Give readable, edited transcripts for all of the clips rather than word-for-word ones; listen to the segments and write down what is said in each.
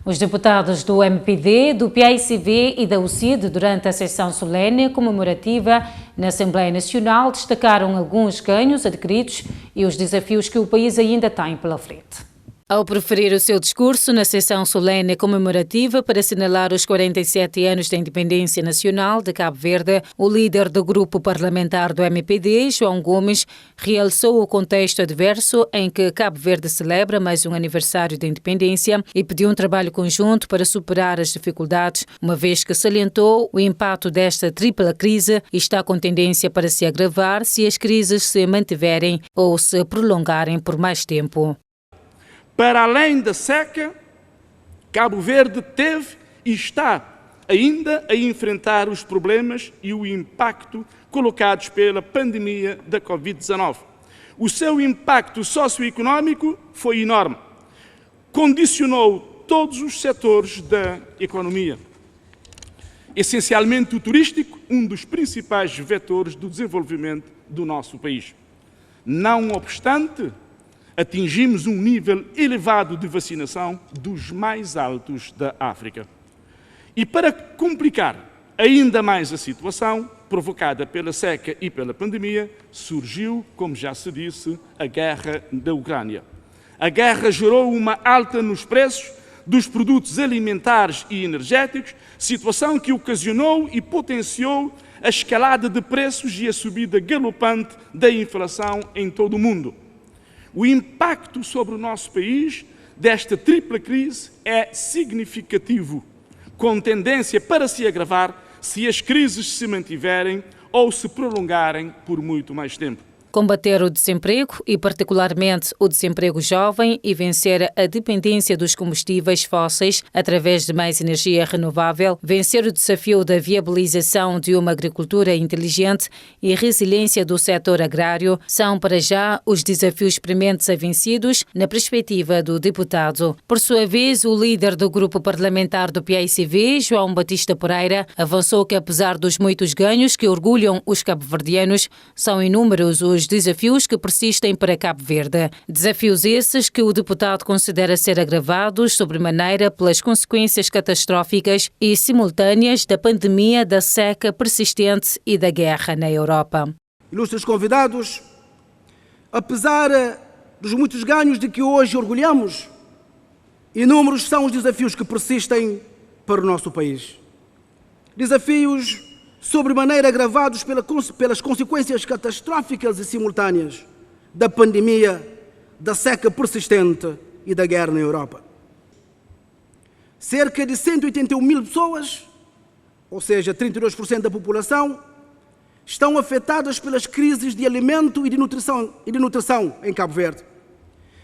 Os deputados do MPD, do PAICV e da UCID, durante a sessão solene comemorativa na Assembleia Nacional, destacaram alguns ganhos adquiridos e os desafios que o país ainda tem pela frente. Ao proferir o seu discurso na sessão solene comemorativa para assinalar os 47 anos da independência nacional de Cabo Verde, o líder do grupo parlamentar do MPD, João Gomes, realçou o contexto adverso em que Cabo Verde celebra mais um aniversário da independência e pediu um trabalho conjunto para superar as dificuldades, uma vez que salientou o impacto desta tripla crise e está com tendência para se agravar se as crises se mantiverem ou se prolongarem por mais tempo. Para além da seca, Cabo Verde teve e está ainda a enfrentar os problemas e o impacto colocados pela pandemia da Covid-19. O seu impacto socioeconómico foi enorme. Condicionou todos os setores da economia. Essencialmente o turístico, um dos principais vetores do desenvolvimento do nosso país. Não obstante, atingimos um nível elevado de vacinação dos mais altos da África. E para complicar ainda mais a situação, provocada pela seca e pela pandemia, surgiu, como já se disse, a guerra da Ucrânia. A guerra gerou uma alta nos preços dos produtos alimentares e energéticos, situação que ocasionou e potenciou a escalada de preços e a subida galopante da inflação em todo o mundo. O impacto sobre o nosso país desta tripla crise é significativo, com tendência para se agravar se as crises se mantiverem ou se prolongarem por muito mais tempo. Combater o desemprego e, particularmente, o desemprego jovem e vencer a dependência dos combustíveis fósseis através de mais energia renovável, vencer o desafio da viabilização de uma agricultura inteligente e resiliência do setor agrário são, para já, os desafios prementes a vencidos na perspectiva do deputado. Por sua vez, o líder do grupo parlamentar do PAICV, João Batista Pereira, avançou que, apesar dos muitos ganhos que orgulham os cabo-verdianos, são inúmeros os desafios que persistem para Cabo Verde. Desafios esses que o deputado considera ser agravados sobremaneira pelas consequências catastróficas e simultâneas da pandemia, da seca persistente e da guerra na Europa. Ilustres convidados, apesar dos muitos ganhos de que hoje orgulhamos, inúmeros são os desafios que persistem para o nosso país. Desafios sobremaneira agravados pelas consequências catastróficas e simultâneas da pandemia, da seca persistente e da guerra na Europa. Cerca de 181 mil pessoas, ou seja, 32% da população, estão afetadas pelas crises de alimento e de nutrição em Cabo Verde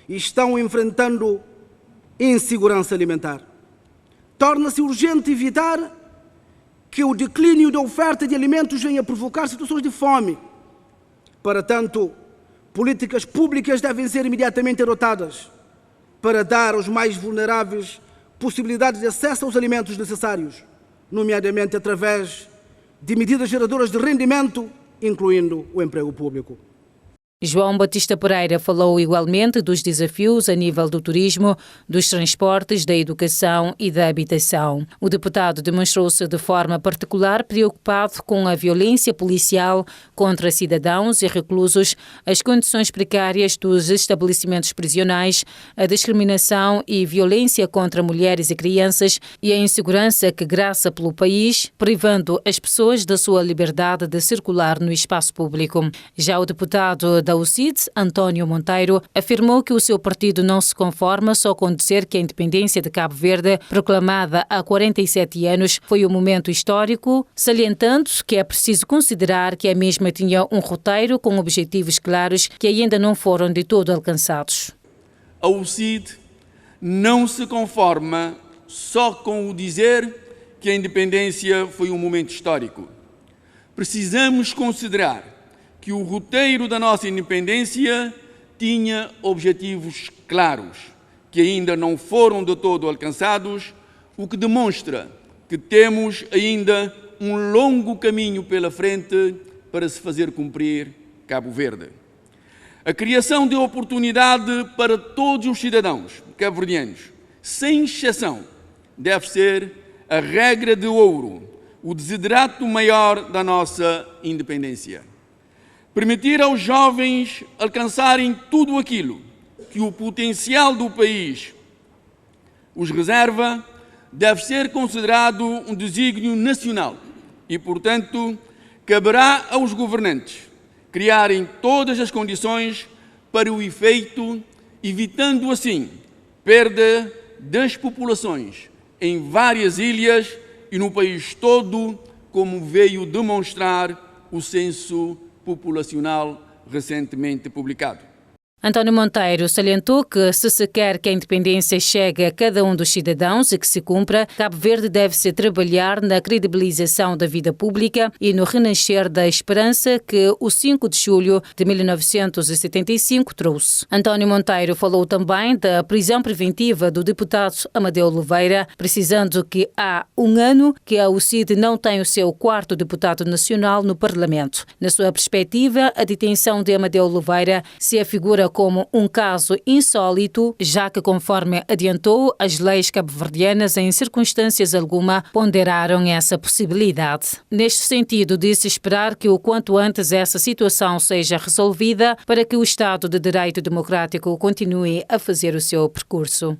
e estão enfrentando insegurança alimentar. Torna-se urgente evitar que o declínio da oferta de alimentos venha a provocar situações de fome. Para tanto, políticas públicas devem ser imediatamente adotadas para dar aos mais vulneráveis possibilidades de acesso aos alimentos necessários, nomeadamente através de medidas geradoras de rendimento, incluindo o emprego público. João Batista Pereira falou igualmente dos desafios a nível do turismo, dos transportes, da educação e da habitação. O deputado demonstrou-se de forma particular preocupado com a violência policial contra cidadãos e reclusos, as condições precárias dos estabelecimentos prisionais, a discriminação e violência contra mulheres e crianças e a insegurança que graça pelo país, privando as pessoas da sua liberdade de circular no espaço público. Já o deputado da UCID, António Monteiro, afirmou que o seu partido não se conforma só com dizer que a independência de Cabo Verde, proclamada há 47 anos, foi um momento histórico, salientando que é preciso considerar que a mesma tinha um roteiro com objetivos claros que ainda não foram de todo alcançados. A UCID não se conforma só com o dizer que a independência foi um momento histórico. Precisamos considerar que o roteiro da nossa independência tinha objetivos claros, que ainda não foram de todo alcançados, o que demonstra que temos ainda um longo caminho pela frente para se fazer cumprir Cabo Verde. A criação de oportunidade para todos os cidadãos cabo-verdianos, sem exceção, deve ser a regra de ouro, o desiderato maior da nossa independência. Permitir aos jovens alcançarem tudo aquilo que o potencial do país os reserva deve ser considerado um desígnio nacional e, portanto, caberá aos governantes criarem todas as condições para o efeito, evitando assim perda das populações em várias ilhas e no país todo, como veio demonstrar o censo populacional recentemente publicado. António Monteiro salientou que, se quer que a independência chegue a cada um dos cidadãos e que se cumpra, Cabo Verde deve-se trabalhar na credibilização da vida pública e no renascer da esperança que o 5 de julho de 1975 trouxe. António Monteiro falou também da prisão preventiva do deputado Amadeu Oliveira, precisando que há um ano que a UCID não tem o seu 4º deputado nacional no Parlamento. Na sua perspectiva, a detenção de Amadeu Oliveira se afigura como um caso insólito, já que, conforme adiantou, as leis cabo-verdianas, em circunstâncias alguma, ponderaram essa possibilidade. Neste sentido, disse esperar que o quanto antes essa situação seja resolvida para que o Estado de Direito Democrático continue a fazer o seu percurso.